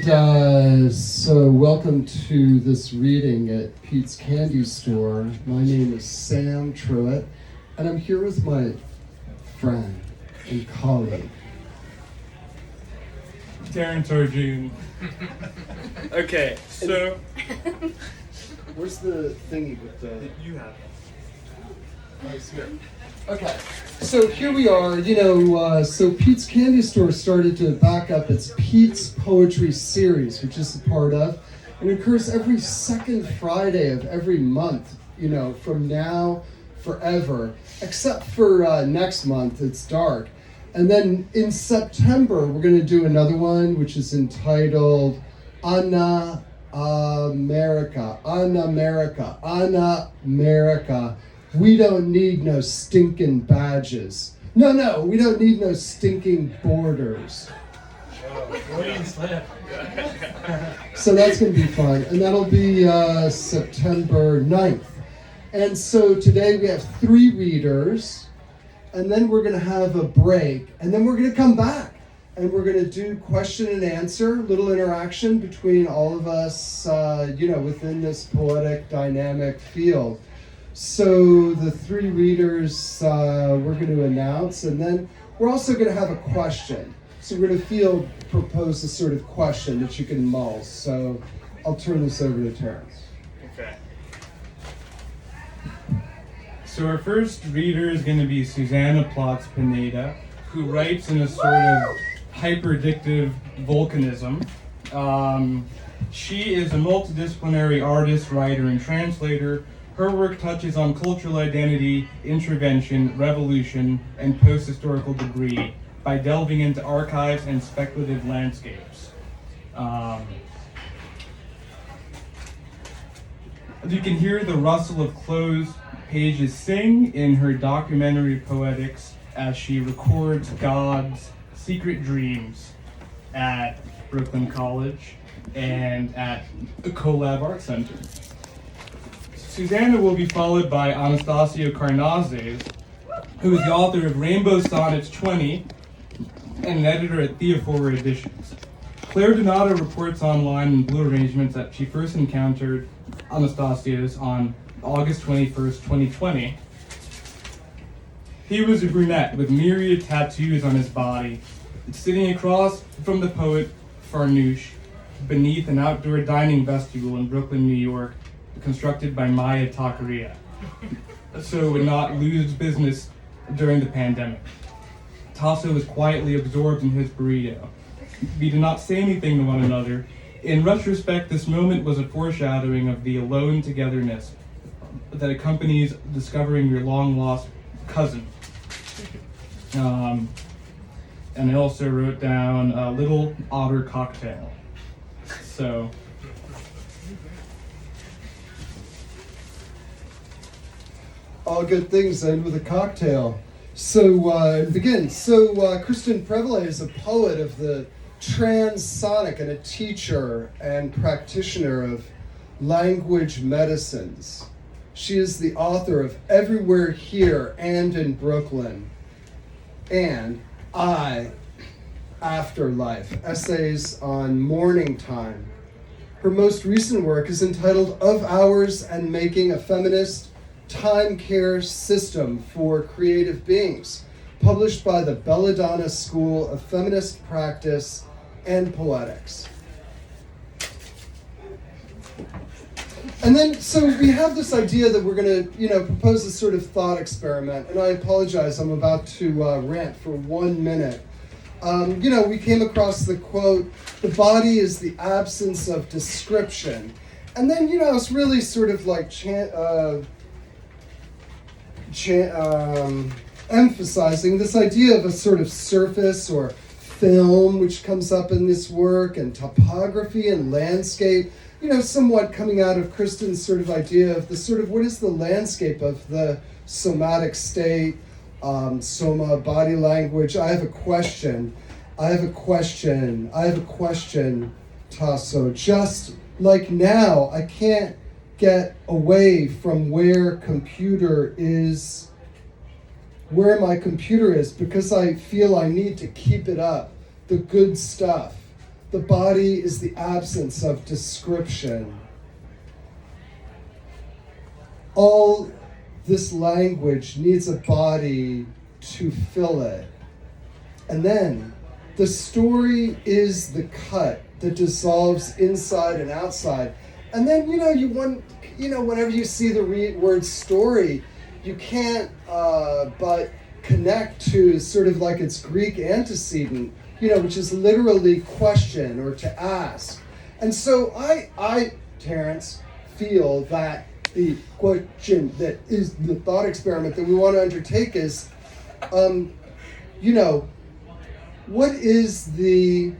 So welcome to this reading at Pete's Candy Store. My name is Sam Truitt, and I'm here with my friend and colleague, Terrence Arjoon. Okay, so where's the thingy with the... you have Nice here. Okay, so here we are, so Pete's Candy Store started to back up its Pete's Poetry Series, which is a part of, and it occurs every second Friday of every month, from now forever, except for next month, it's dark. And then in September, we're going to do another one, which is entitled Ana America. We don't need no stinking badges. No, we don't need no stinking borders. So that's going to be fun. And that'll be September 9th. And so today we have 3 readers. And then we're going to have a break. And then we're going to come back. And we're going to do question and answer, little interaction between all of us, within this poetic dynamic field. So the 3 readers we're going to announce, and then we're also going to have a question. So we're going to propose a sort of question that you can mull. So I'll turn this over to Terrence. Okay. So our first reader is going to be Susana Plotts-Pineda, who writes in a sort of hyper-addictive volcanism. She is a multidisciplinary artist, writer, and translator. Her work touches on cultural identity, intervention, revolution, and post-historical debris by delving into archives and speculative landscapes. You can hear the rustle of closed pages sing in her documentary poetics as she records God's secret dreams at Brooklyn College and at the Collab Art Center. Susana will be followed by Anastasios Karnazes, who is the author of Rainbow Sonnets 20 and an editor at Theophora Editions. Claire Donato reports online in Blue Arrangements that she first encountered Anastasios on August 21st, 2020. He was a brunette with myriad tattoos on his body, sitting across from the poet Farnoosh beneath an outdoor dining vestibule in Brooklyn, New York, constructed by Maya Taqueria, so it would not lose business during the pandemic. Tasso was quietly absorbed in his burrito. We did not say anything to one another. In retrospect, this moment was a foreshadowing of the alone togetherness that accompanies discovering your long-lost cousin. And I also wrote down a little otter cocktail. So, all good things end with a cocktail. So begin. Kay Prevallet is a poet of the transonic and a teacher and practitioner of language medicines. She is the author of Everywhere Here and in Brooklyn and Afterlife, essays on morning time. Her most recent work is entitled Of Hours and Making a Feminist Time Care System for Creative Beings, published by the Belladonna School of Feminist Practice and Poetics. And then, so we have this idea that we're going to, propose a sort of thought experiment, and I apologize, I'm about to rant for 1 minute. We came across the quote, "The body is the absence of description." And then, it's really sort of like emphasizing this idea of a sort of surface or film, which comes up in this work, and topography and landscape, somewhat coming out of Kristen's sort of idea of the sort of what is the landscape of the somatic state, soma, body language. I have a question, Tasso. Just like now, I can't get away from where my computer is, because I feel I need to keep it up, the good stuff. The body is the absence of description. All this language needs a body to fill it. And then the story is the cut that dissolves inside and outside. And then, whenever you see the word story, you can't but connect to sort of like its Greek antecedent, which is literally question or to ask. And so I, Terrence, feel that the question that is the thought experiment that we want to undertake is, what is the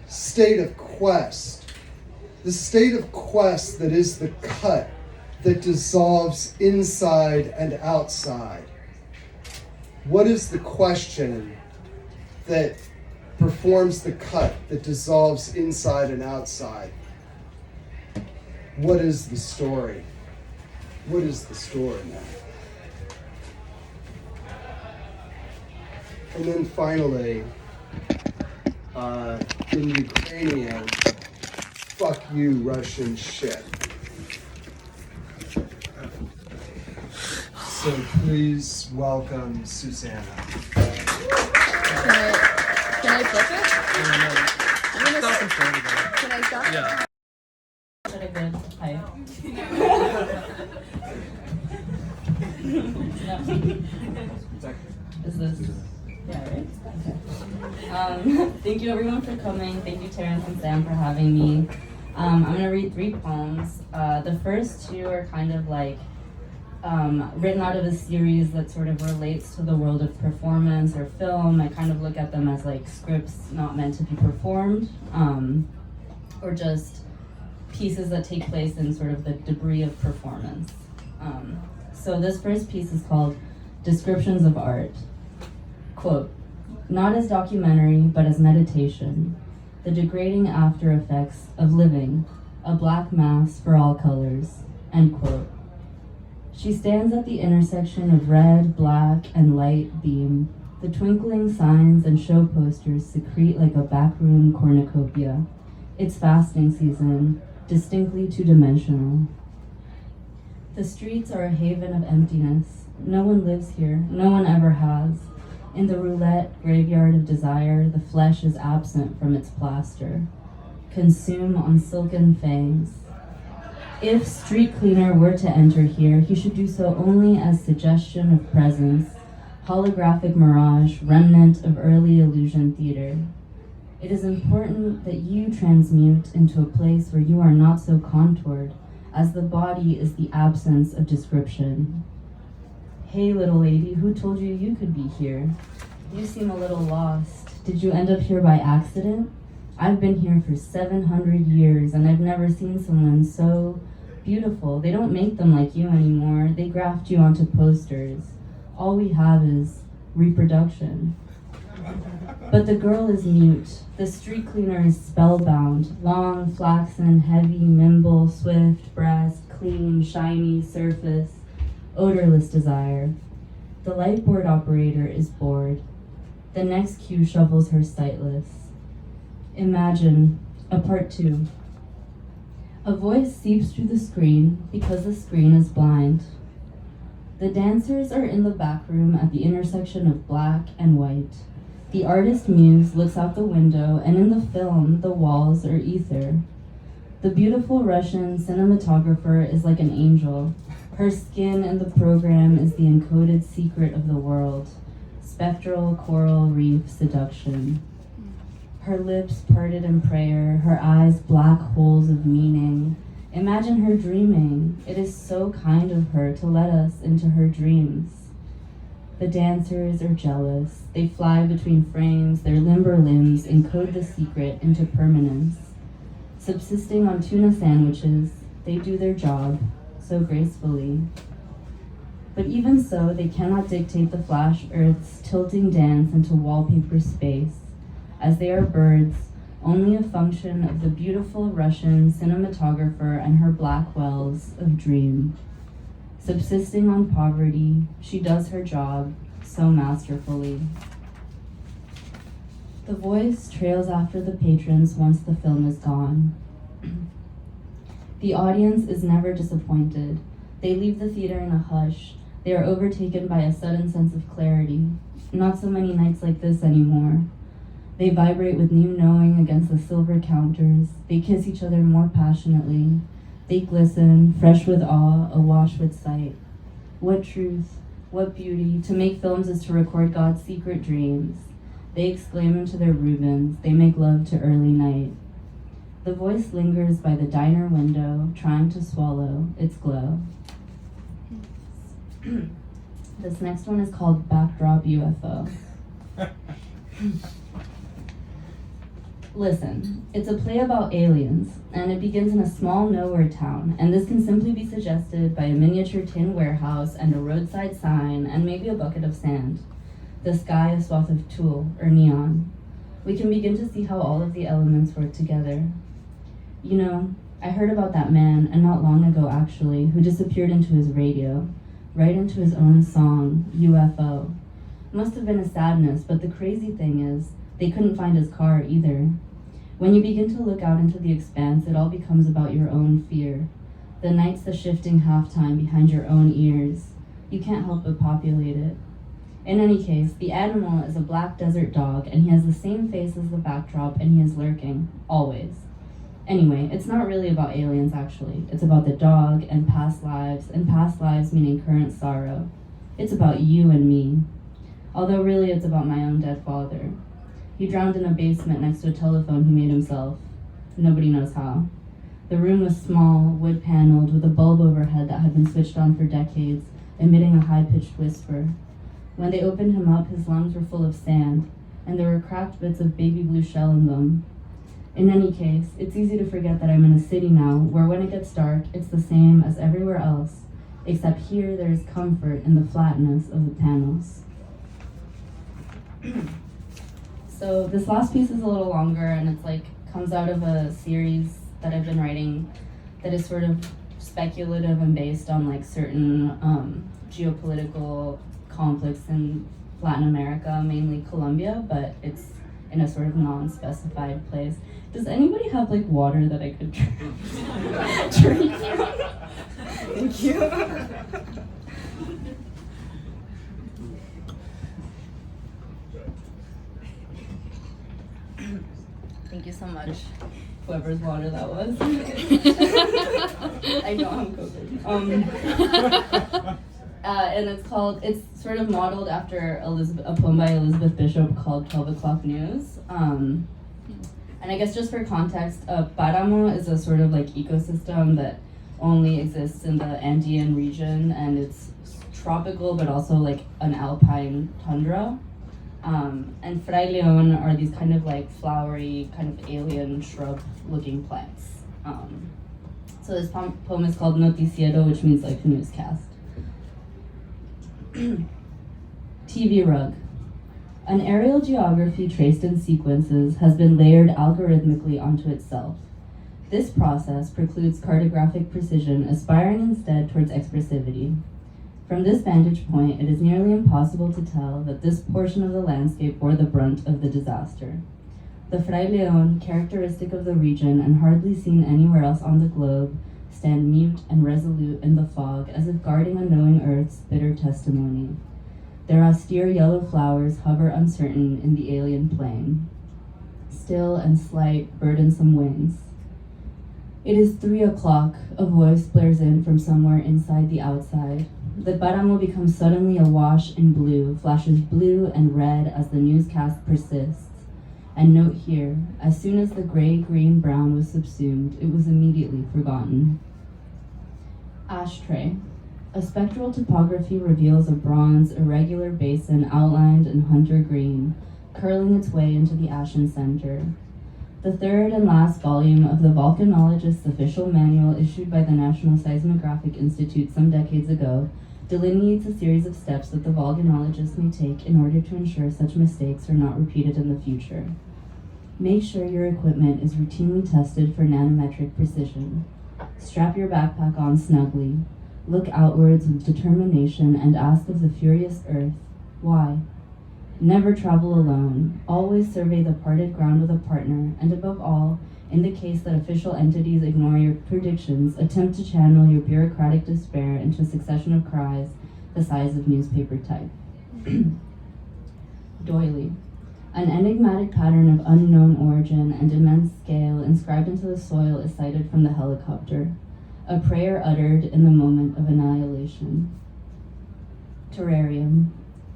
state of quest? The state of quest that is the cut that dissolves inside and outside. What is the question that performs the cut that dissolves inside and outside? What is the story? What is the story now? And then finally, in Ukrainian, fuck you, Russian shit. So please welcome Susana. Can I flip it? Can I stop? Yeah. Should I good height? No. Is this? Yeah, right? Okay. Thank you everyone for coming. Thank you Terrence and Sam for having me. I'm gonna read 3 poems. The first 2 are kind of like written out of a series that sort of relates to the world of performance or film. I kind of look at them as like scripts not meant to be performed, or just pieces that take place in sort of the debris of performance. So this first piece is called Descriptions of Art. Quote, not as documentary, but as meditation, the degrading after effects of living, a black mass for all colors, end quote. She stands at the intersection of red, black, and light beam. The twinkling signs and show posters secrete like a backroom cornucopia. It's fasting season, distinctly two-dimensional. The streets are a haven of emptiness. No one lives here, no one ever has. In the roulette graveyard of desire, the flesh is absent from its plaster. Consume on silken fangs. If street cleaner were to enter here, he should do so only as suggestion of presence, holographic mirage, remnant of early illusion theater. It is important that you transmute into a place where you are not so contoured, as the body is the absence of description. Hey little lady, who told you you could be here? You seem a little lost. Did you end up here by accident? I've been here for 700 years and I've never seen someone so beautiful. They don't make them like you anymore. They graft you onto posters. All we have is reproduction. But the girl is mute. The street cleaner is spellbound. Long, flaxen, heavy, nimble, swift, breast, clean, shiny, surface, odorless desire. The lightboard operator is bored. The next cue shovels her sightless. Imagine a part 2. A voice seeps through the screen because the screen is blind. The dancers are in the back room at the intersection of black and white. The artist muse looks out the window, and in the film, the walls are ether. The beautiful Russian cinematographer is like an angel. Her skin in the program is the encoded secret of the world. Spectral coral reef seduction. Her lips parted in prayer, her eyes black holes of meaning. Imagine her dreaming. It is so kind of her to let us into her dreams. The dancers are jealous. They fly between frames, their limber limbs encode the secret into permanence. Subsisting on tuna sandwiches, they do their job so gracefully. But even so, they cannot dictate the flash Earth's tilting dance into wallpaper space, as they are birds, only a function of the beautiful Russian cinematographer and her black wells of dream. Subsisting on poverty, she does her job so masterfully. The voice trails after the patrons once the film is gone. The audience is never disappointed. They leave the theater in a hush. They are overtaken by a sudden sense of clarity. Not so many nights like this anymore. They vibrate with new knowing against the silver counters. They kiss each other more passionately. They glisten, fresh with awe, awash with sight. What truth, what beauty. To make films is to record God's secret dreams. They exclaim into their Rubens. They make love to early night. The voice lingers by the diner window, trying to swallow its glow. This next one is called Backdrop UFO. Listen, it's a play about aliens, and it begins in a small nowhere town, and this can simply be suggested by a miniature tin warehouse and a roadside sign and maybe a bucket of sand. The sky a swath of tulle or neon. We can begin to see how all of the elements work together. You know, I heard about that man, and not long ago actually, who disappeared into his radio, right into his own song, UFO. Must have been a sadness, but the crazy thing is, they couldn't find his car either. When you begin to look out into the expanse, it all becomes about your own fear. The night's the shifting halftime behind your own ears. You can't help but populate it. In any case, the animal is a black desert dog, and he has the same face as the backdrop, and he is lurking, always. Anyway, it's not really about aliens, actually. It's about the dog and past lives meaning current sorrow. It's about you and me. Although really it's about my own dead father. He drowned in a basement next to a telephone he made himself. Nobody knows how. The room was small, wood-paneled, with a bulb overhead that had been switched on for decades, emitting a high-pitched whisper. When they opened him up, his lungs were full of sand, and there were cracked bits of baby blue shell in them. In any case, it's easy to forget that I'm in a city now, where when it gets dark, it's the same as everywhere else, except here there is comfort in the flatness of the panels. So this last piece is a little longer, and it's like comes out of a series that I've been writing that is sort of speculative and based on like certain geopolitical conflicts in Latin America, mainly Colombia, but it's in a sort of non-specified place. Does anybody have like water that I could drink from? Thank you. Thank you so much, whoever's water that was. I don't have COVID. And it's sort of modeled after a poem by Elizabeth Bishop called 12 O'Clock News. And I guess just for context, Páramo is a sort of like ecosystem that only exists in the Andean region, and it's tropical but also like an alpine tundra. And Fraile are these kind of like flowery, kind of alien shrub-looking plants. So this poem is called Noticiero, which means like newscast. TV rug. An aerial geography traced in sequences has been layered algorithmically onto itself. This process precludes cartographic precision, aspiring instead towards expressivity. From this vantage point, it is nearly impossible to tell that this portion of the landscape bore the brunt of the disaster. The Fraileon, characteristic of the region and hardly seen anywhere else on the globe, stand mute and resolute in the fog, as if guarding a knowing earth's bitter testimony. Their austere yellow flowers hover uncertain in the alien plain. Still and slight, burdensome wings. It is 3 o'clock, a voice blares in from somewhere inside the outside. The Páramo becomes suddenly awash in blue, flashes blue and red as the newscast persists. And note here, as soon as the gray, green, brown was subsumed, it was immediately forgotten. Ashtray. A spectral topography reveals a bronze, irregular basin outlined in hunter green, curling its way into the ashen center. The third and last volume of the volcanologist's official manual issued by the National Seismographic Institute some decades ago delineates a series of steps that the volcanologist may take in order to ensure such mistakes are not repeated in the future. Make sure your equipment is routinely tested for nanometric precision. Strap your backpack on snugly. Look outwards with determination and ask of the furious earth, why? Never travel alone. Always survey the parted ground with a partner, and above all, in the case that official entities ignore your predictions, attempt to channel your bureaucratic despair into a succession of cries the size of newspaper type. Doily. An enigmatic pattern of unknown origin and immense scale inscribed into the soil is cited from the helicopter, a prayer uttered in the moment of annihilation. Terrarium.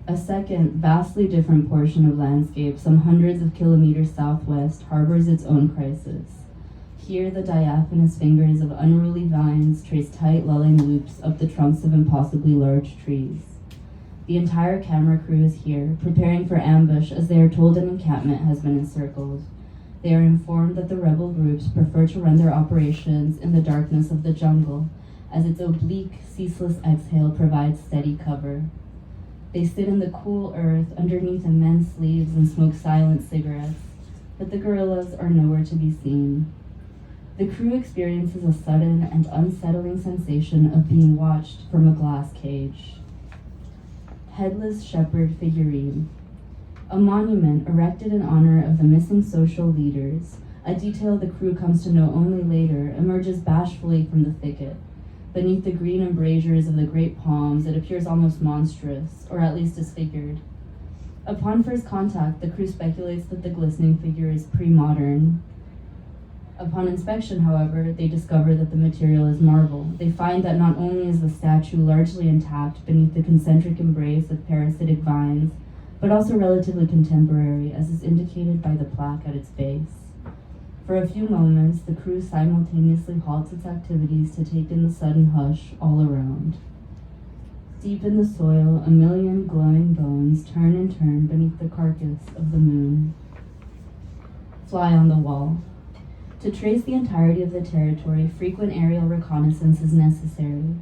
A second, vastly different portion of landscape, some hundreds of kilometers southwest, harbors its own crisis. Here, the diaphanous fingers of unruly vines trace tight, lulling loops up the trunks of impossibly large trees. The entire camera crew is here, preparing for ambush as they are told an encampment has been encircled. They are informed that the rebel groups prefer to run their operations in the darkness of the jungle, as its oblique, ceaseless exhale provides steady cover. They sit in the cool earth underneath immense leaves and smoke silent cigarettes, but the guerrillas are nowhere to be seen. The crew experiences a sudden and unsettling sensation of being watched from a glass cage. Headless shepherd figurine. A monument erected in honor of the missing social leaders, a detail the crew comes to know only later, emerges bashfully from the thicket. Beneath the green embrasures of the great palms, it appears almost monstrous, or at least disfigured. Upon first contact, the crew speculates that the glistening figure is pre-modern. Upon inspection, however, they discover that the material is marble. They find that not only is the statue largely intact beneath the concentric embrace of parasitic vines, but also relatively contemporary, as is indicated by the plaque at its base. For a few moments, the crew simultaneously halts its activities to take in the sudden hush all around. Deep in the soil, a million glowing bones turn and turn beneath the carcass of the moon. Fly on the wall. To trace the entirety of the territory, frequent aerial reconnaissance is necessary.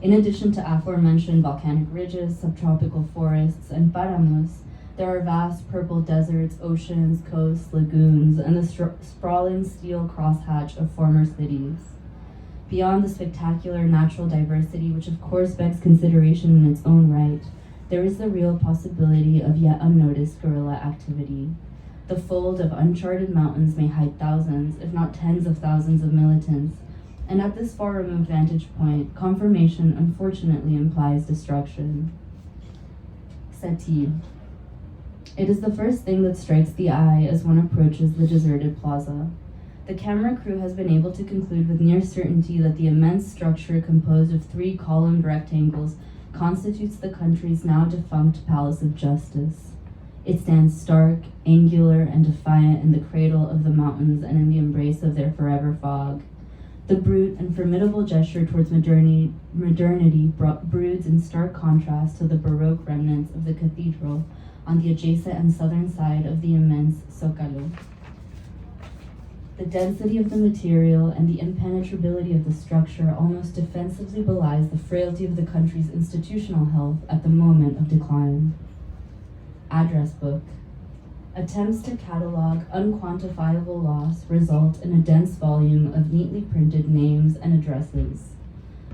In addition to aforementioned volcanic ridges, subtropical forests, and paramos, there are vast purple deserts, oceans, coasts, lagoons, and the sprawling steel crosshatch of former cities. Beyond the spectacular natural diversity, which of course begs consideration in its own right, there is the real possibility of yet unnoticed guerrilla activity. The fold of uncharted mountains may hide thousands, if not tens of thousands of militants, and at this far removed vantage point, confirmation unfortunately implies destruction. Settee. It is the first thing that strikes the eye as one approaches the deserted plaza. The camera crew has been able to conclude with near certainty that the immense structure composed of 3 columned rectangles constitutes the country's now defunct Palace of Justice. It stands stark, angular, and defiant in the cradle of the mountains and in the embrace of their forever fog. The brute and formidable gesture towards modernity broods in stark contrast to the Baroque remnants of the cathedral on the adjacent and southern side of the immense Zócalo. The density of the material and the impenetrability of the structure almost defensively belies the frailty of the country's institutional health at the moment of decline. Address book. Attempts to catalog unquantifiable loss result in a dense volume of neatly printed names and addresses.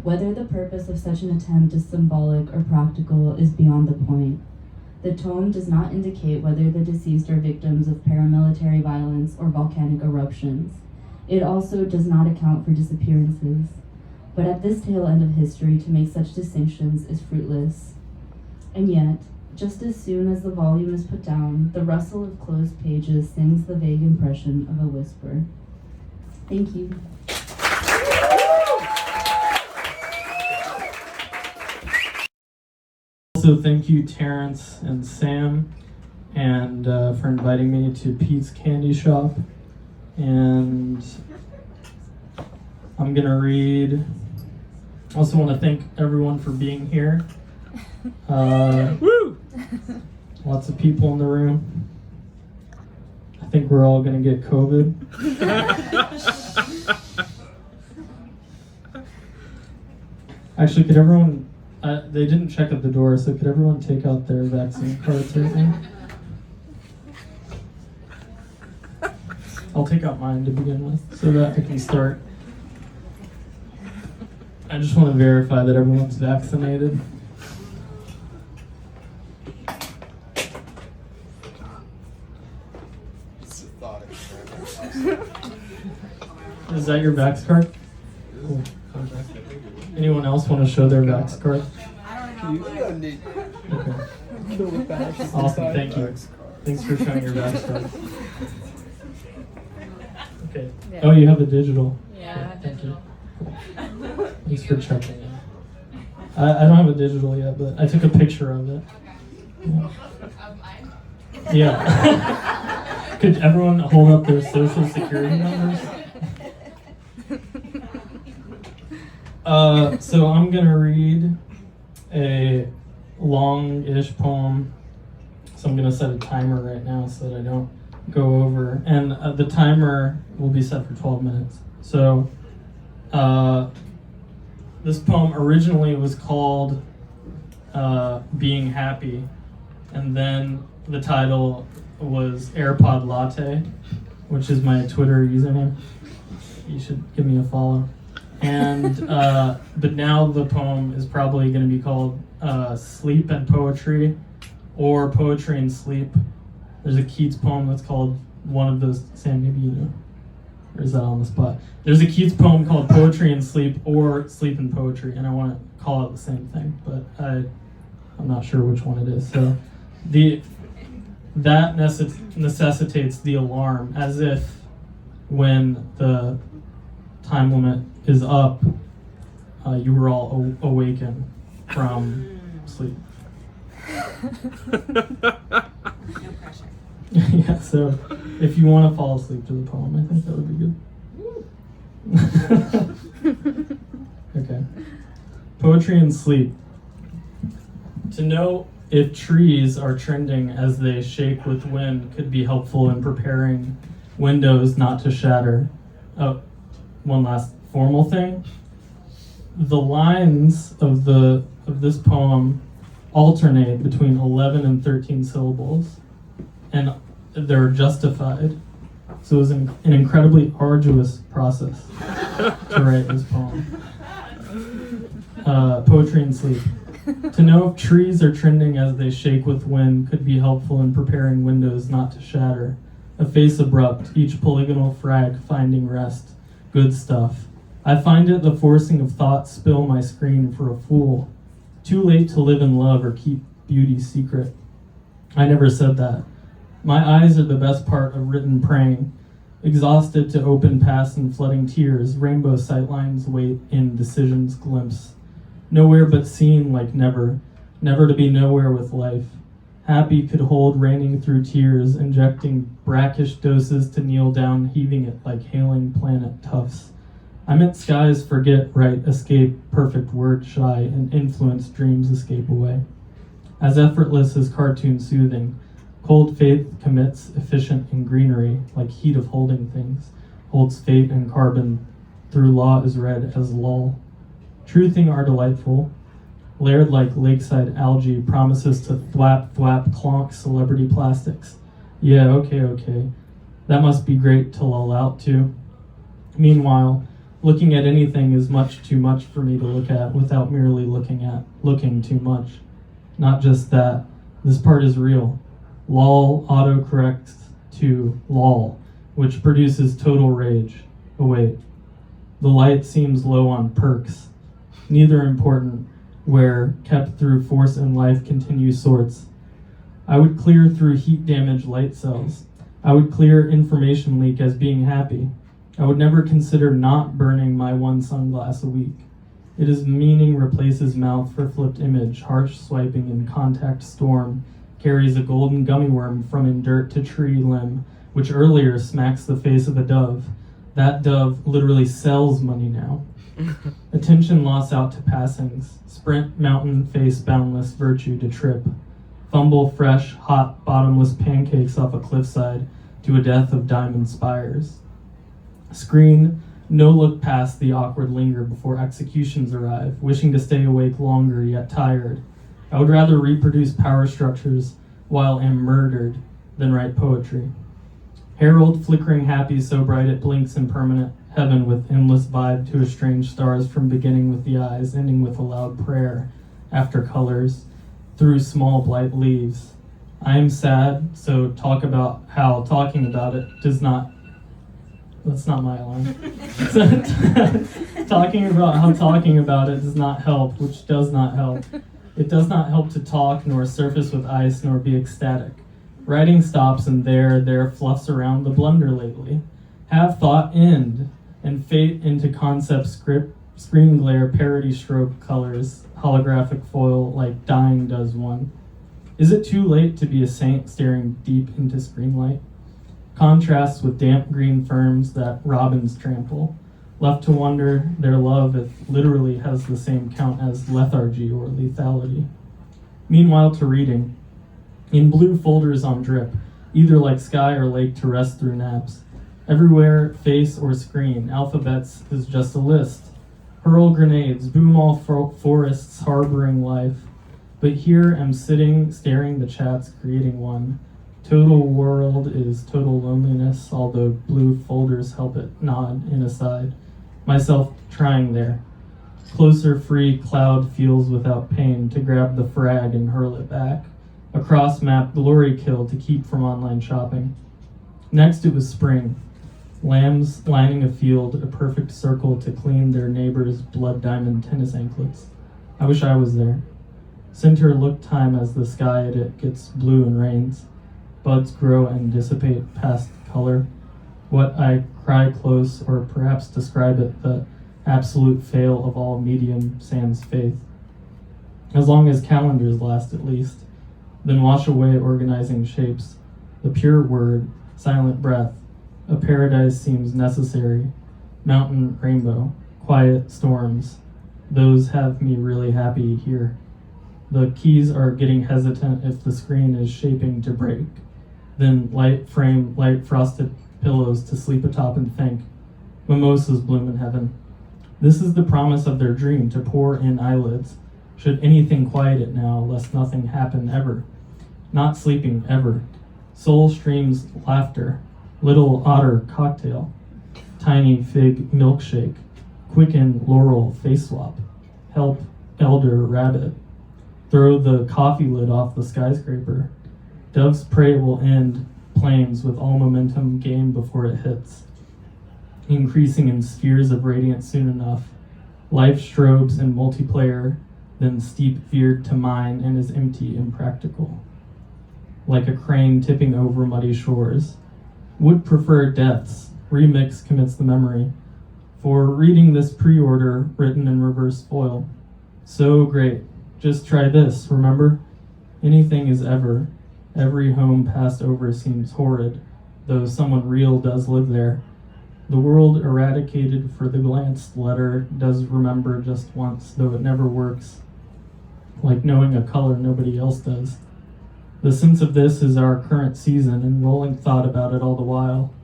Whether the purpose of such an attempt is symbolic or practical is beyond the point. The tome does not indicate whether the deceased are victims of paramilitary violence or volcanic eruptions. It also does not account for disappearances. But at this tail end of history, to make such distinctions is fruitless. And yet, just as soon as the volume is put down, the rustle of closed pages sings the vague impression of a whisper. Thank you. Also, thank you, Terrence and Sam, and for inviting me to Pete's Candy Shop. And I'm gonna read. Also, want to thank everyone for being here. Woo! Lots of people in the room. I think we're all gonna get COVID. Actually, could everyone? They didn't check at the door, so could everyone take out their vaccine cards right now? I'll take out mine to begin with, so that I can start. I just want to verify that everyone's vaccinated. Is that your Vax card? Cool. Anyone else want to show their Vax card? Okay. Awesome, thank you. Thanks for showing your Vax card. Okay. Yeah. Oh, you have a digital. Yeah. Thank you. Thanks for checking in. I don't have a digital yet, but I took a picture of it. Yeah. Could everyone hold up their social security numbers? So I'm gonna read a long-ish poem. So I'm gonna set a timer right now so that I don't go over. And the timer will be set for 12 minutes. So this poem originally was called Being Happy, and then the title was AirPod Latte, which is my Twitter username. You should give me a follow. And but now the poem is probably going to be called Sleep and Poetry, or Poetry and Sleep. There's a Keats poem that's called one of those. Sam, maybe you know. Or is that on the spot? There's a Keats poem called Poetry and Sleep, or Sleep and Poetry, and I want to call it the same thing, but I'm not sure which one it is. So that necessitates the alarm, as if when the time limit is up, you were all awakened from sleep. No pressure. Yeah, so if you want to fall asleep to the poem, I think that would be good. Okay. Poetry and sleep. To know if trees are trending as they shake with wind could be helpful in preparing windows not to shatter. Oh, one last formal thing. The lines of this poem alternate between 11 and 13 syllables, and they're justified. So it was an incredibly arduous process to write this poem. Poetry and sleep. To know if trees are trending as they shake with wind could be helpful in preparing windows not to shatter. A face abrupt, each polygonal frag finding rest. Good stuff. I find it the forcing of thought spill my screen for a fool. Too late to live in love or keep beauty secret. I never said that. My eyes are the best part of written praying. Exhausted to open past and flooding tears, rainbow sightlines wait in decision's glimpse. Nowhere but seen like never, never to be nowhere with life. Happy could hold raining through tears, injecting brackish doses to kneel down, heaving it like hailing planet tufts. I meant skies forget, right, escape, perfect word shy, and influence dreams escape away. As effortless as cartoon soothing, cold faith commits, efficient in greenery, like heat of holding things, holds fate and carbon, through law is read as lull. Truthing are delightful, layered like lakeside algae, promises to thwap, clonk celebrity plastics. Yeah, okay. That must be great to lull out to. Meanwhile, looking at anything is much too much for me to look at without merely looking too much. Not just that, this part is real. Lol autocorrects to lol, which produces total rage. Oh wait, the light seems low on perks. Neither important, where kept through force and life continue sorts. I would clear through heat damaged light cells. I would clear information leak as being happy. I would never consider not burning my one sunglass a week. It is meaning replaces mouth for flipped image, harsh swiping in contact storm, carries a golden gummy worm from in dirt to tree limb, which earlier smacks the face of a dove. That dove literally sells money now. Attention loss out to passings, sprint mountain face boundless virtue to trip. Fumble fresh, hot, bottomless pancakes off a cliffside to a death of diamond spires. Screen, no look past the awkward linger before executions arrive, wishing to stay awake longer yet tired. I would rather reproduce power structures while am murdered than write poetry. Herald flickering happy so bright it blinks in permanent heaven with endless vibe to estrange stars from beginning with the eyes, ending with a loud prayer after colors through small blight leaves. I am sad, so talk about how talking about it does not That's not my line. So, talking about how talking about it does not help, which does not help. It does not help to talk, nor surface with ice, nor be ecstatic. Writing stops, and there fluffs around the blunder lately. Have thought end, and fate into concept script, screen glare, parody stroke colors, holographic foil like dying does one. Is it too late to be a saint staring deep into screen light? Contrasts with damp green ferns that robins trample, left to wonder their love if literally has the same count as lethargy or lethality. Meanwhile to reading, in blue folders on drip, either like sky or lake to rest through naps. Everywhere, face or screen, alphabets is just a list. Hurl grenades, boom all forests harboring life. But here am sitting, staring the chats, creating one. Total world is total loneliness, although blue folders help it nod in aside. Myself trying there. Closer free cloud feels without pain to grab the frag and hurl it back. A cross map glory kill to keep from online shopping. Next it was spring. Lambs lining a field, a perfect circle to clean their neighbor's blood diamond tennis anklets. I wish I was there. Center look time as the sky at it gets blue and rains. Buds grow and dissipate past color. What I cry close, or perhaps describe it, the absolute fail of all medium sans faith. As long as calendars last at least. Then wash away organizing shapes. The pure word, silent breath. A paradise seems necessary. Mountain rainbow, quiet storms. Those have me really happy here. The keys are getting hesitant if the screen is shaping to break. Then light frame, light frosted pillows to sleep atop and think. Mimosas bloom in heaven. This is the promise of their dream, to pour in eyelids. Should anything quiet it now, lest nothing happen ever. Not sleeping ever. Soul streams laughter. Little otter cocktail. Tiny fig milkshake. Quicken laurel face swap. Help elder rabbit. Throw the coffee lid off the skyscraper. Dove's prey will end planes with all momentum gained before it hits. Increasing in spheres of radiance soon enough. Life strobes in multiplayer, then steep veered to mine and is empty, impractical. Like a crane tipping over muddy shores. Would prefer deaths. Remix commits the memory. For reading this pre-order written in reverse foil. So great. Just try this, remember? Anything is ever. Every home passed over seems horrid, though someone real does live there. The world eradicated for the glanced letter does remember just once, though it never works. Like knowing a color nobody else does. The sense of this is our current season, and rolling thought about it all the while.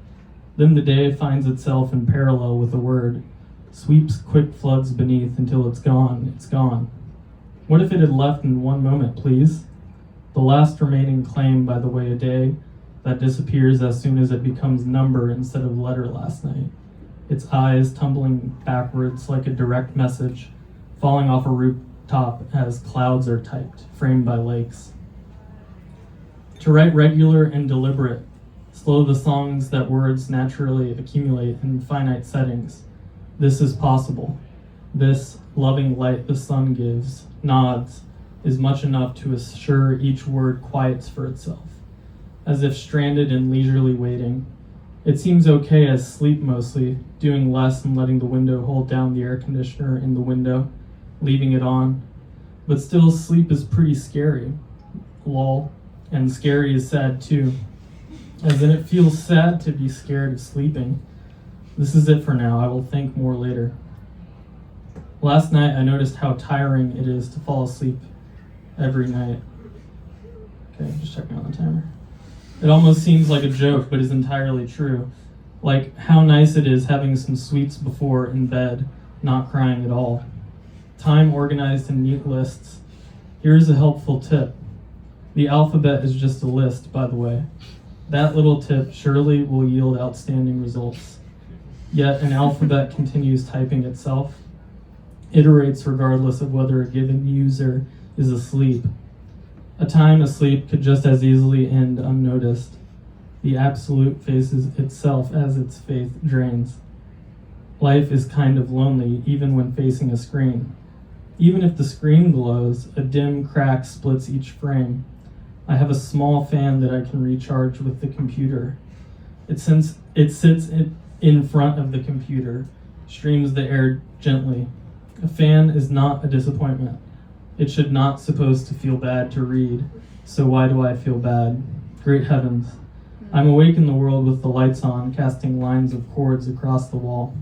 Then the day finds itself in parallel with a word, sweeps quick floods beneath until it's gone, it's gone. What if it had left in one moment, please? The last remaining claim, by the way, a day that disappears as soon as it becomes number instead of letter last night. Its eyes tumbling backwards like a direct message, falling off a rooftop as clouds are typed, framed by lakes. To write regular and deliberate, slow the songs that words naturally accumulate in finite settings. This is possible. This loving light the sun gives, nods, is much enough to assure each word quiets for itself, as if stranded in leisurely waiting. It seems okay as sleep mostly, doing less and letting the window hold down the air conditioner in the window, leaving it on. But still, sleep is pretty scary. Lol. And scary is sad too, as in it feels sad to be scared of sleeping. This is it for now. I will think more later. Last night I noticed how tiring it is to fall asleep every night. Okay, just checking on the timer. It almost seems like a joke, but is entirely true. Like how nice it is having some sweets before in bed, not crying at all. Time organized in neat lists. Here's a helpful tip. The alphabet is just a list, by the way. That little tip surely will yield outstanding results. Yet an alphabet continues typing itself, iterates regardless of whether a given user is asleep. A time asleep could just as easily end unnoticed. The absolute faces itself as its faith drains. Life is kind of lonely even when facing a screen. Even if the screen glows, a dim crack splits each frame. I have a small fan that I can recharge with the computer. It sits in front of the computer, streams the air gently. A fan is not a disappointment. It should not supposed to feel bad to read, so why do I feel bad? Great heavens. I'm awake in the world with the lights on, casting lines of chords across the wall.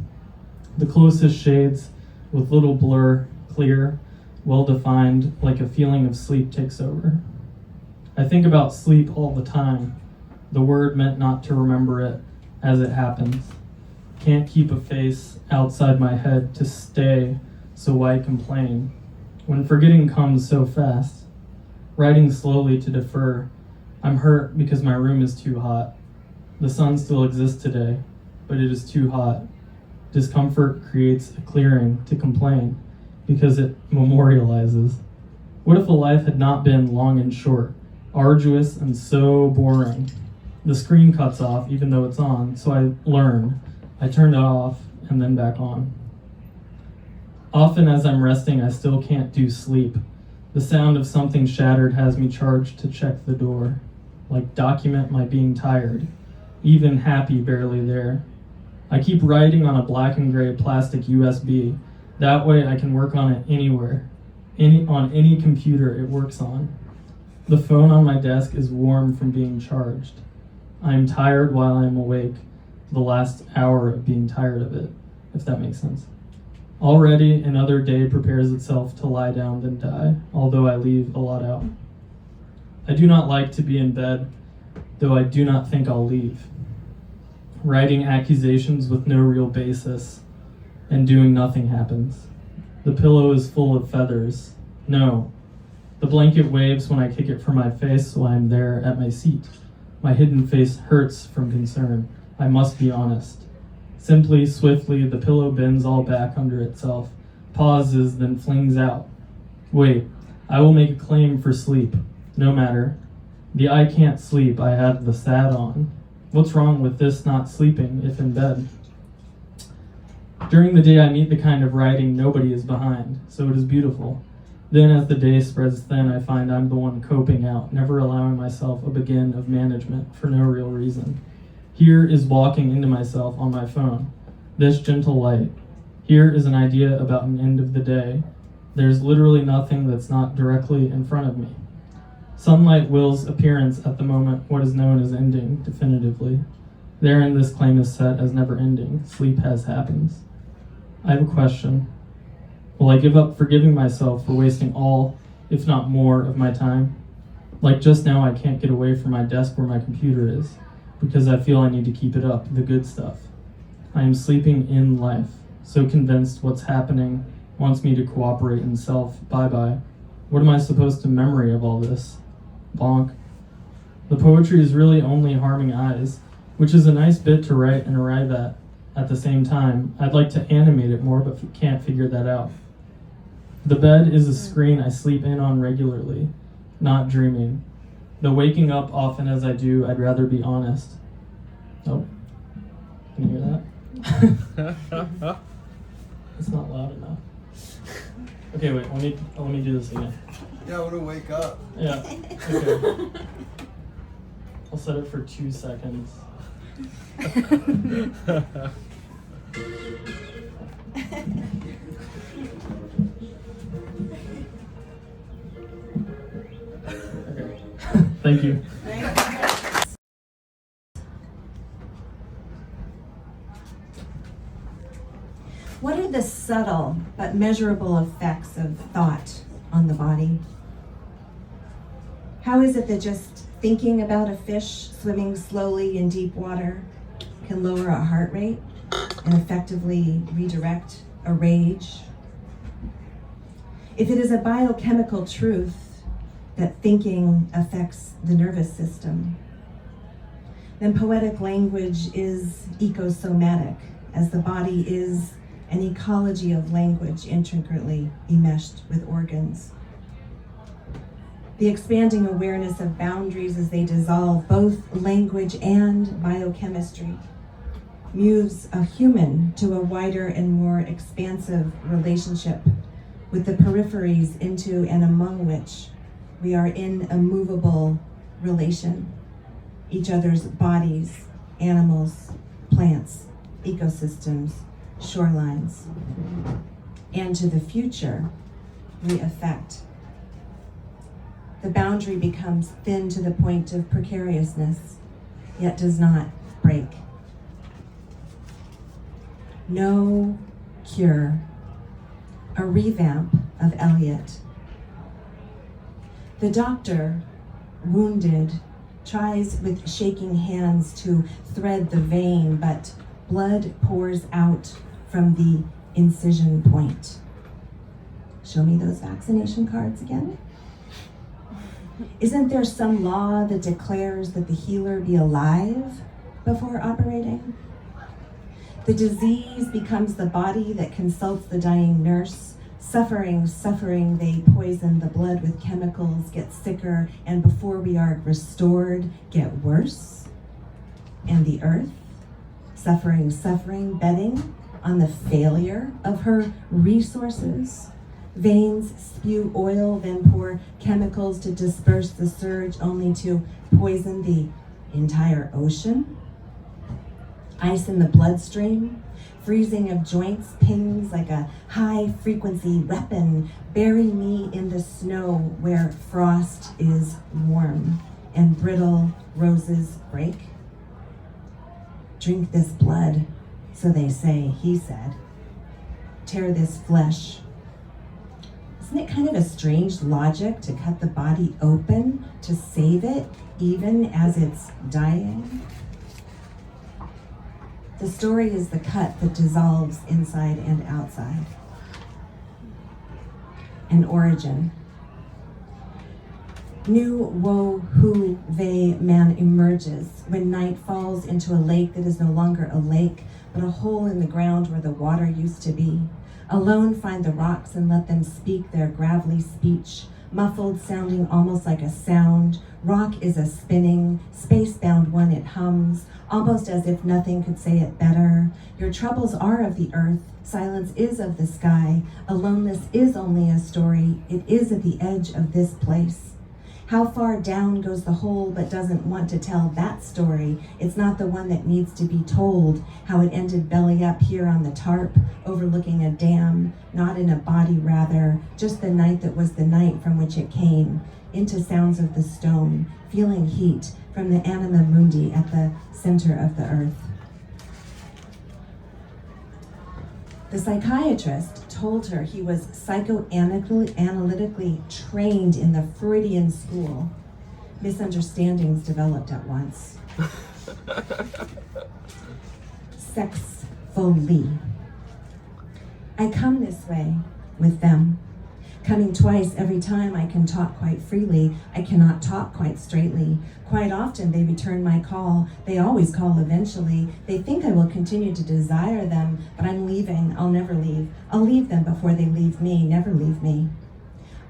The closest shades, with little blur, clear, well-defined, like a feeling of sleep takes over. I think about sleep all the time, the word meant not to remember it as it happens. Can't keep a face outside my head to stay, so why complain? When forgetting comes so fast, writing slowly to defer, I'm hurt because my room is too hot. The sun still exists today, but it is too hot. Discomfort creates a clearing to complain because it memorializes. What if a life had not been long and short, arduous and so boring? The screen cuts off even though it's on, so I learn. I turn it off and then back on. Often as I'm resting, I still can't do sleep. The sound of something shattered has me charged to check the door, like document my being tired, even happy barely there. I keep writing on a black and gray plastic USB. That way I can work on it anywhere, on any computer it works on. The phone on my desk is warm from being charged. I am tired while I am awake, the last hour of being tired of it, if that makes sense. Already another day prepares itself to lie down then die, although I leave a lot out. I do not like to be in bed, though I do not think I'll leave. Writing accusations with no real basis, and doing nothing happens. The pillow is full of feathers. No. The blanket waves when I kick it from my face, so I am there at my seat. My hidden face hurts from concern. I must be honest. Simply, swiftly, the pillow bends all back under itself, pauses, then flings out. Wait, I will make a claim for sleep. No matter. The I can't sleep, I have the sad on. What's wrong with this not sleeping if in bed? During the day I meet the kind of writing nobody is behind, so it is beautiful. Then as the day spreads thin, I find I'm the one coping out, never allowing myself a begin of management for no real reason. Here is walking into myself on my phone. This gentle light. Here is an idea about an end of the day. There's literally nothing that's not directly in front of me. Sunlight wills appearance at the moment what is known as ending, definitively. Therein this claim is set as never ending. Sleep has happens. I have a question. Will I give up forgiving myself for wasting all, if not more, of my time? Like just now I can't get away from my desk where my computer is, because I feel I need to keep it up, the good stuff. I am sleeping in life, so convinced what's happening wants me to cooperate in self. Bye-bye. What am I supposed to memory of all this? Bonk. The poetry is really only harming eyes, which is a nice bit to write and arrive at the same time. I'd like to animate it more, but can't figure that out. The bed is a screen I sleep in on regularly, not dreaming. Though waking up often as I do, I'd rather be honest. Oh, can you hear that? It's not loud enough. Okay, wait, let me do this again. Yeah, I want to wake up. Yeah, okay. I'll set it for 2 seconds. Okay. Thank you. What are the subtle but measurable effects of thought on the body? How is it that just thinking about a fish swimming slowly in deep water can lower a heart rate and effectively redirect a rage? If it is a biochemical truth that thinking affects the nervous system, then poetic language is ecosomatic, as the body is an ecology of language intricately enmeshed with organs. The expanding awareness of boundaries as they dissolve both language and biochemistry moves a human to a wider and more expansive relationship with the peripheries into and among which we are in a movable relation, each other's bodies, animals, plants, ecosystems, shorelines, and to the future we affect. The boundary becomes thin to the point of precariousness, yet does not break. No cure. A revamp of Eliot. The doctor, wounded, tries with shaking hands to thread the vein, but blood pours out from the incision point. Show me those vaccination cards again. Isn't there some law that declares that the healer be alive before operating? The disease becomes the body that consults the dying nurse. Suffering, they poison the blood with chemicals, get sicker, and before we are restored, get worse. And the earth, suffering, betting on the failure of her resources. Veins spew oil, then pour chemicals to disperse the surge, only to poison the entire ocean. Ice in the bloodstream, freezing of joints pings like a high-frequency weapon. Bury me in the snow where frost is warm and brittle roses break. Drink this blood, so they say, he said. Tear this flesh. Isn't it kind of a strange logic to cut the body open to save it, even as it's dying? The story is the cut that dissolves inside and outside. An origin. New woe who they man emerges when night falls into a lake that is no longer a lake, but a hole in the ground where the water used to be. Alone find the rocks and let them speak their gravelly speech, muffled, sounding almost like a sound. Rock is a spinning, space-bound one, it hums, almost as if nothing could say it better. Your troubles are of the earth, silence is of the sky, aloneness is only a story, it is at the edge of this place. How far down goes the hole but doesn't want to tell that story? It's not the one that needs to be told, how it ended belly up here on the tarp, overlooking a dam, not in a body rather, just the night that was the night from which it came, into sounds of the stone, feeling heat from the anima mundi at the center of the earth. The psychiatrist told her he was psychoanalytically trained in the Freudian school. Misunderstandings developed at once. Sexfully. I come this way with them. Coming twice every time I can talk quite freely, I cannot talk quite straightly. Quite often they return my call. They always call eventually. They think I will continue to desire them, but I'm leaving. I'll never leave. I'll leave them before they leave me, never leave me.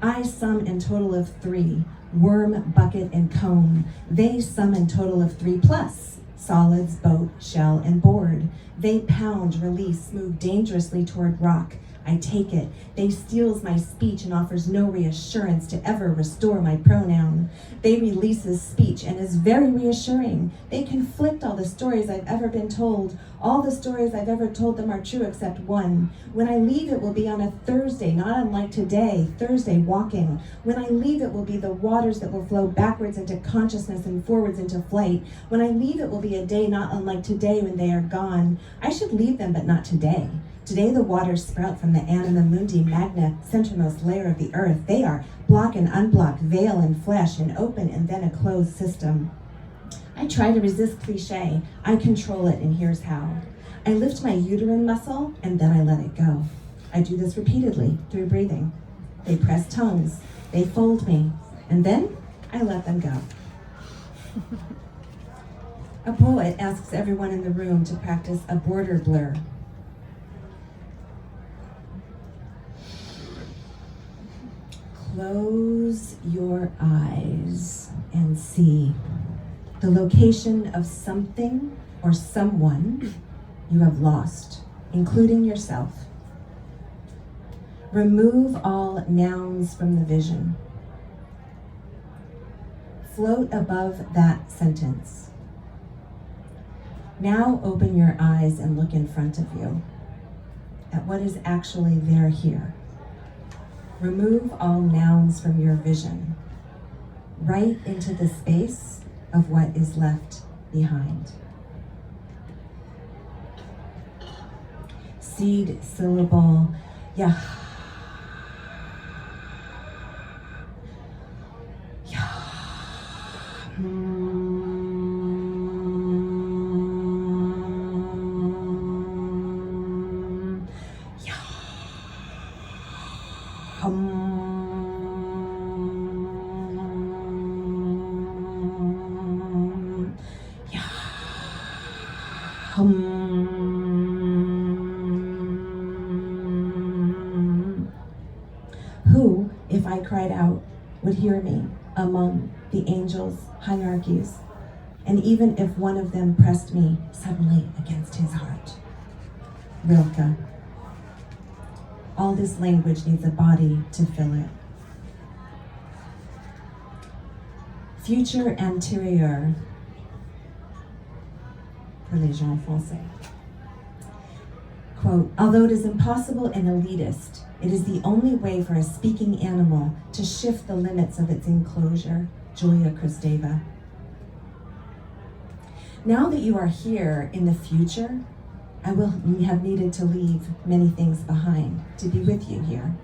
I sum in total of 3, worm, bucket, and cone. They sum in total of 3 plus, solids, boat, shell, and board. They pound, release, move dangerously toward rock. I take it. They steals my speech and offers no reassurance to ever restore my pronoun. They releases speech and is very reassuring. They conflict all the stories I've ever been told. All the stories I've ever told them are true except one. When I leave, it will be on a Thursday, not unlike today, Thursday walking. When I leave, it will be the waters that will flow backwards into consciousness and forwards into flight. When I leave, it will be a day not unlike today when they are gone. I should leave them, but not today. Today the waters sprout from the anima mundi, magna, centermost layer of the earth. They are block and unblock, veil and flesh, an open and then a closed system. I try to resist cliche. I control it, and here's how. I lift my uterine muscle, and then I let it go. I do this repeatedly through breathing. They press tongues. They fold me, and then I let them go. A poet asks everyone in the room to practice a border blur. Close your eyes and see the location of something or someone you have lost, including yourself. Remove all nouns from the vision. Float above that sentence. Now open your eyes and look in front of you at what is actually there here. Remove all nouns from your vision, right into the space of what is left behind. Seed syllable, yah. Who, if I cried out, would hear me among the angels' hierarchies, and even if one of them pressed me suddenly against his heart? Rilke. All this language needs a body to fill it. Future antérieur pour les gens français. Quote, although it is impossible and elitist, it is the only way for a speaking animal to shift the limits of its enclosure. Julia Kristeva. Now that you are here in the future, I will have needed to leave many things behind to be with you here.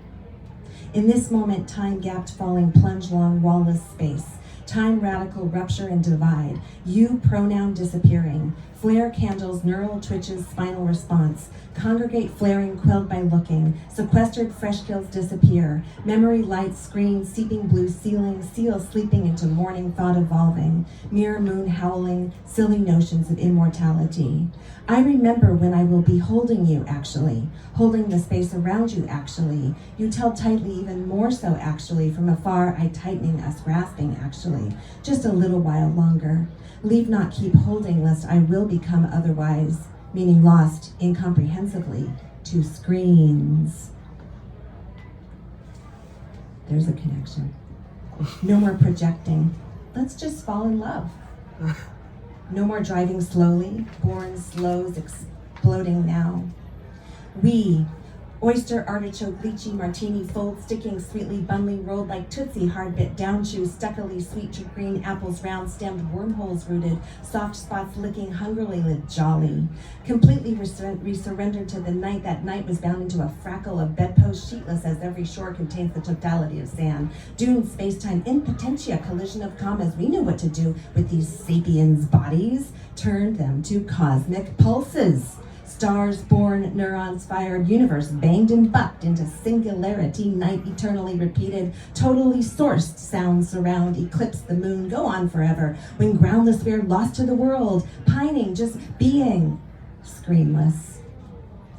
In this moment, time gapped falling plunge long wall-less space, time radical rupture and divide, you pronoun disappearing, flare candles, neural twitches, spinal response, congregate flaring, quelled by looking, sequestered fresh kills disappear, memory lights, screen, seeping blue ceiling, seal sleeping into morning thought evolving, mirror moon howling, silly notions of immortality. I remember when I will be holding you actually, holding the space around you actually, you held tightly even more so actually, from afar I tightening us grasping actually, just a little while longer. Leave not keep holding lest I will become otherwise, meaning lost incomprehensibly to screens. There's a connection. No more projecting. Let's just fall in love. No more driving slowly, born slows exploding now. We, oyster, artichoke, lychee, martini, fold, sticking, sweetly, bunly, rolled like Tootsie, hard bit, down chew, stuckily, sweet to green, apples, round stemmed, wormholes rooted, soft spots licking, hungrily lit, jolly. Completely resurrendered to the night, that night was bound into a frackle of bedposts, sheetless as every shore contains the totality of sand. Dune, space-time, in potentia, collision of commas. We knew what to do with these sapiens' bodies, turned them to cosmic pulses. Stars born, neurons fired, universe banged and bucked into singularity, night eternally repeated, totally sourced, sounds surround, eclipse the moon, go on forever, when groundless we're lost to the world, pining, just being, screenless.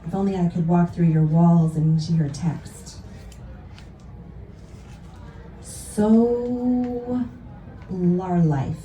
If only I could walk through your walls and into your text. So, our life.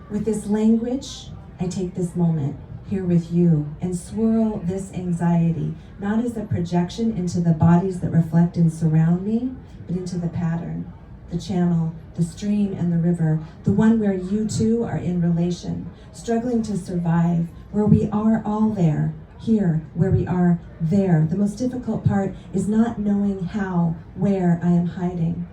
With this language, I take this moment here with you and swirl this anxiety, not as a projection into the bodies that reflect and surround me, but into the pattern, the channel, the stream and the river, the one where you two are in relation, struggling to survive, where we are all there, here, where we are there. The most difficult part is not knowing how, where I am hiding.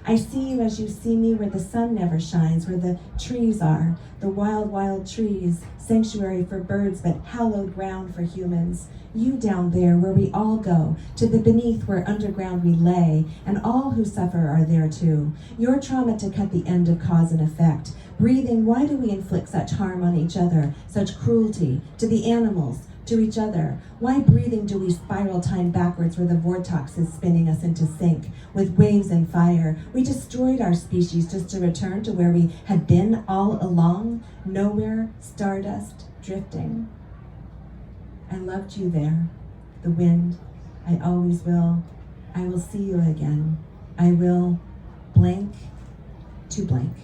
I see you as you see me, where the sun never shines, where the trees are, the wild, wild trees, sanctuary for birds, but hallowed ground for humans. You down there, where we all go, to the beneath where underground we lay, and all who suffer are there too. Your trauma to cut the end of cause and effect. Breathing, why do we inflict such harm on each other, such cruelty, to the animals, to each other? Why breathing do we spiral time backwards where the vortex is spinning us into sync with waves and fire? We destroyed our species just to return to where we had been all along, nowhere, stardust, drifting. I loved you there, the wind. I always will. I will see you again. I will blank to blank.